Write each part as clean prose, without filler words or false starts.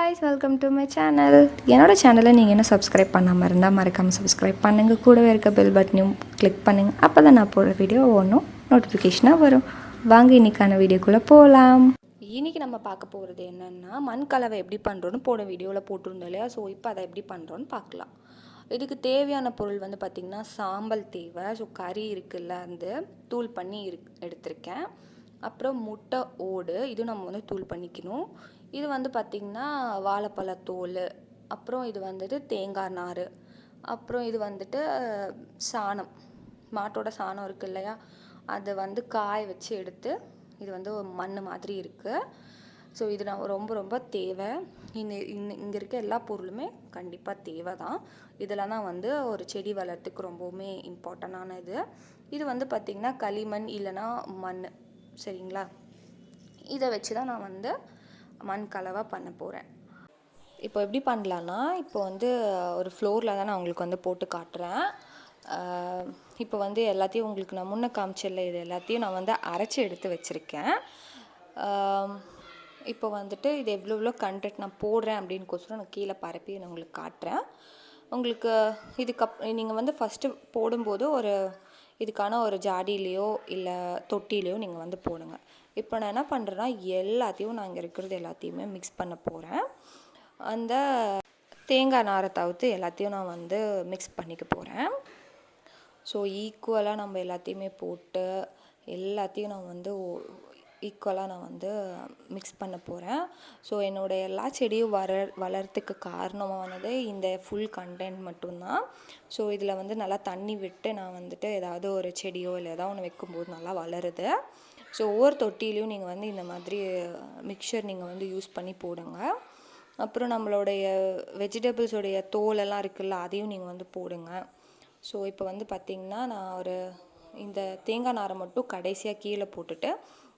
guys, welcome to my channel. என்னோட சேனலை நீங்கள் என்ன சப்ஸ்கிரைப் பண்ணாமல் இருந்தால் மறக்காமல் சப்ஸ்கிரைப் பண்ணுங்கள். கூடவே இருக்க பெல் பட்டனையும் கிளிக் பண்ணுங்கள். அப்போ தான் நான் போடுற வீடியோ ஒன்றும் நோட்டிஃபிகேஷனாக வரும். வாங்க இன்றைக்கான வீடியோக்குள்ளே போகலாம். இன்றைக்கி நம்ம பார்க்க போகிறது என்னென்னா, மண் கலவை எப்படி பண்ணுறோன்னு போன வீடியோவில் போட்டிருந்தோம் இல்லையா? ஸோ இப்போ அதை எப்படி பண்ணுறோன்னு பார்க்கலாம். இதுக்கு தேவையான பொருள் வந்து பார்த்திங்கன்னா சாம்பல் தேவை. ஸோ கறி இருக்குல்ல, அந்த தூள் பண்ணி எடுத்திருக்கேன். அப்புறம் முட்டை ஓடு, இது நம்ம வந்து தூள் பண்ணிக்கணும். இது வந்து பார்த்திங்கன்னா வாழைப்பழத்தோல், அப்புறம் இது வந்துட்டு தேங்காய் நார், அப்புறம் இது வந்துட்டு சாணம், மாட்டோட சாணம் இருக்குது இல்லையா, அதை வந்து காய வச்சு எடுத்து இது வந்து மண் மாதிரி இருக்குது. ஸோ இது நான் ரொம்ப ரொம்ப தேவை. இங்கே இருக்க எல்லா பொருளுமே கண்டிப்பாக தேவை தான். இதெல்லாம் தான் வந்து ஒரு செடி வளர்த்துக்கு ரொம்பவுமே இம்பார்ட்டண்டான இது. இது வந்து பார்த்திங்கன்னா களிமண் இல்லைன்னா மண், சரிங்களா? இதை வச்சு தான் நான் வந்து மண் கலவை பண்ண போகிறேன். இப்போ எப்படி பண்ணலான்னா, இப்போ வந்து ஒரு ஃப்ளோரில் தான் நான் உங்களுக்கு வந்து போட்டு காட்டுறேன். இப்போ வந்து எல்லாத்தையும் உங்களுக்கு நான் முன்ன காமிச்சிடல, இது எல்லாத்தையும் நான் வந்து அரைச்சி எடுத்து வச்சுருக்கேன். இப்போ வந்துட்டு இது எவ்வளோ கண்டென்ட் நான் போடுறேன் அப்படின்னுக்கோசரம் நான் கீழே பரப்பி நான் உங்களுக்கு காட்டுறேன். உங்களுக்கு நீங்கள் வந்து ஃபஸ்ட்டு போடும்போது இதுக்கான ஒரு ஜாடியிலையோ இல்லை தொட்டிலையோ நீங்கள் வந்து போடுங்க. இப்போ நான் என்ன பண்ணுறேன்னா, எல்லாத்தையும் நான் இங்கே இருக்கிறது எல்லாத்தையுமே மிக்ஸ் பண்ண போகிறேன். அந்த தேங்காய் நாரை தவிர்த்து எல்லாத்தையும் நான் வந்து மிக்ஸ் பண்ணிக்க போகிறேன். ஸோ ஈக்குவலாக நம்ம எல்லாத்தையுமே போட்டு எல்லாத்தையும் நான் வந்து ஈக்குவலாக நான் வந்து மிக்ஸ் பண்ண போகிறேன். ஸோ என்னோடய எல்லா செடியும் வளர்கிறதுக்கு காரணமானது இந்த ஃபுல் கண்டென்ட் மட்டும்தான். ஸோ இதில் வந்து நல்லா தண்ணி விட்டு நான் வந்துட்டு ஏதாவது ஒரு செடியோ இல்லை ஏதாவது ஒன்று வைக்கும்போது நல்லா வளருது. ஸோ ஒவ்வொரு தொட்டிலையும் நீங்கள் வந்து இந்த மாதிரி மிக்சர் நீங்கள் வந்து யூஸ் பண்ணி போடுங்க. அப்புறம் நம்மளுடைய வெஜிடபிள்ஸோடைய தோலெல்லாம் இருக்குல்ல, அதையும் நீங்கள் வந்து போடுங்க. ஸோ இப்போ வந்து பார்த்திங்கன்னா நான் இந்த தேங்காய் நாரை மட்டும் கடைசியாக கீழே போட்டுட்டு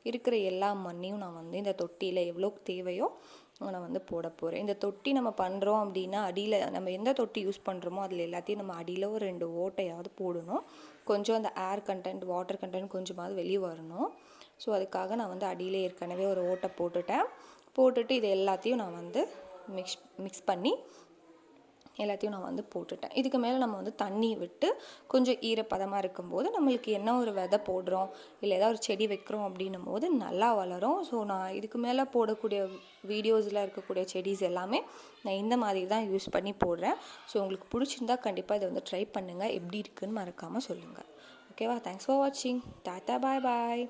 இருக்கிற எல்லா மண்ணையும் நான் வந்து இந்த தொட்டியில் எவ்வளோ தேவையோ நான் வந்து போட போகிறேன். இந்த தொட்டி நம்ம பண்ணுறோம் அப்படின்னா அடியில் நம்ம எந்த தொட்டி யூஸ் பண்ணுறோமோ அதில் எல்லாத்தையும் நம்ம அடியில் ஒரு 2 ஓட்டையாவது போடணும். கொஞ்சம் அந்த ஏர் கண்டென்ட் வாட்டர் கண்டென்ட் கொஞ்சமாவது வெளியே வரணும். ஸோ அதுக்காக நான் வந்து அடியில் ஏற்கனவே ஒரு ஓட்டை போட்டுட்டு இது எல்லாத்தையும் நான் வந்து மிக்ஸ் பண்ணி எல்லாத்தையும் நான் வந்து போட்டுட்டேன். இதுக்கு மேலே நம்ம வந்து தண்ணி விட்டு கொஞ்சம் ஈரப்பதமாக இருக்கும்போது நம்மளுக்கு என்ன ஒரு விதை போடுறோம் இல்லை ஏதாவது ஒரு செடி வைக்கிறோம் அப்படின்னும் போது நல்லா வளரும். ஸோ நான் இதுக்கு மேலே போடக்கூடிய வீடியோஸில் இருக்கக்கூடிய செடிஸ் எல்லாமே நான் இந்த மாதிரி தான் யூஸ் பண்ணி போடுறேன். ஸோ உங்களுக்கு பிடிச்சிருந்தா கண்டிப்பாக இதை வந்து ட்ரை பண்ணுங்கள். எப்படி இருக்குதுன்னு மறக்காமல் சொல்லுங்கள். ஓகேவா? தேங்க்ஸ் ஃபார் வாட்சிங். டாட்டா, பாய் பாய்.